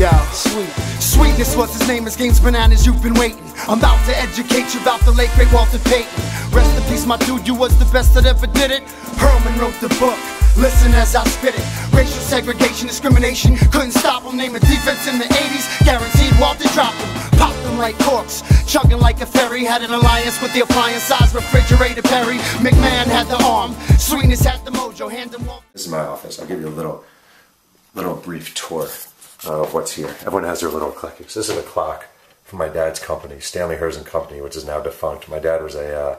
Yo, Sweetness was his name, his game's bananas, you've been waiting. I'm about to educate you about the late great Walter Payton. Rest in peace my dude, you was the best that ever did it. Pearlman wrote the book, listen as I spit it. Racial segregation, discrimination, couldn't stop him. Name a defense in the 80s, guaranteed Walter dropped him. Popped them like corks, chugging like a ferry. Had an alliance with the appliance-sized refrigerator Perry. McMahon had the arm, Sweetness had the mojo. Hand him Walter. This is my office. I'll give you a little brief tour of what's here. Everyone has their little collections. This is a clock from my dad's company, Stanley Hers and Company, which is now defunct. My dad was a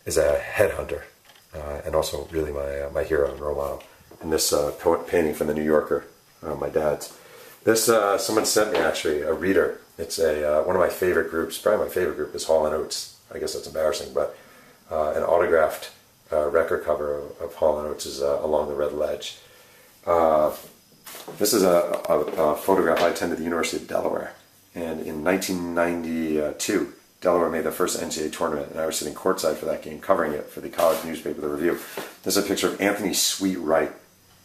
headhunter, and also really my hero and role model. And this painting from the New Yorker, my dad's. This someone sent me actually a reader. It's one of my favorite groups. Probably my favorite group is Hall & Oates. I guess that's embarrassing, but an autographed record cover of Hall & Oates is Along the Red Ledge. This is a photograph. I attended the University of Delaware, and in 1992, Delaware made their first NCAA tournament, and I was sitting courtside for that game, covering it for the college newspaper, The Review. This is a picture of Anthony Sweetwright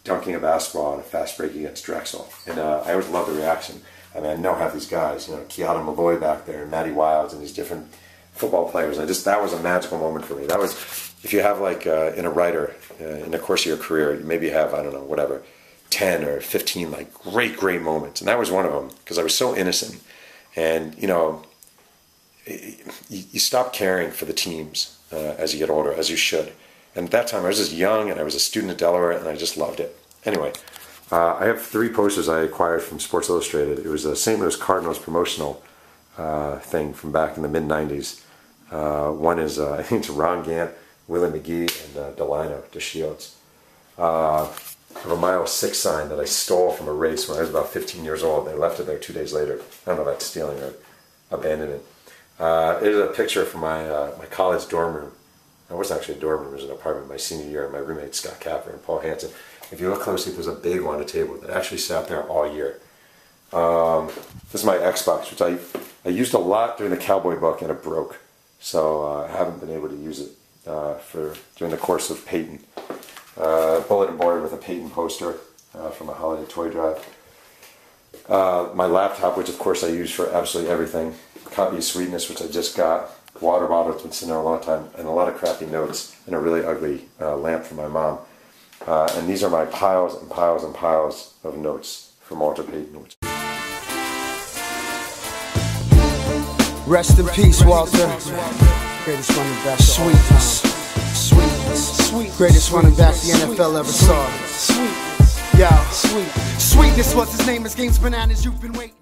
dunking a basketball on a fast break against Drexel, and I always love the reaction. I mean, I know half these guys, you know, Keanu Malloy back there, and Matty Wilds, and these different football players. That was a magical moment for me. That was, if you have like in a writer, in the course of your career, you maybe have, I don't know, whatever, 10 or 15 like great moments, and that was one of them because I was so innocent. And you know, you stop caring for the teams as you get older, as you should. And at that time I was just young, and I was a student at Delaware, and I just loved it. Anyway, I have 3 posters I acquired from Sports Illustrated. It was a St. Louis Cardinals promotional thing from back in the mid-90s. One is I think it's Ron Gant, Willie McGee, and Delino DeShields. I have a mile 6 sign that I stole from a race when I was about 15 years old. They left it there 2 days later. I don't know about stealing or abandoning it. It is a picture from my college dorm room. It wasn't actually a dorm room, it was an apartment my senior year, and my roommates Scott Capper and Paul Hansen. If you look closely, there's a big one on a table that actually sat there all year. This is my Xbox, which I used a lot during the Cowboy book, and it broke. So I haven't been able to use it during the course of Payton. Bulletin board with a Payton poster from a holiday toy drive. My laptop, which of course I use for absolutely everything. A copy of Sweetness, which I just got. Water bottle, it's been sitting there a long time. And a lot of crappy notes. And a really ugly lamp from my mom. And these are my piles and piles and piles of notes from Walter Payton. Rest in peace, Walter. Greatest running back. Sweetness. Greatest running back the NFL ever saw. Yo, Sweetness was his name, his game's bananas, you've been waiting.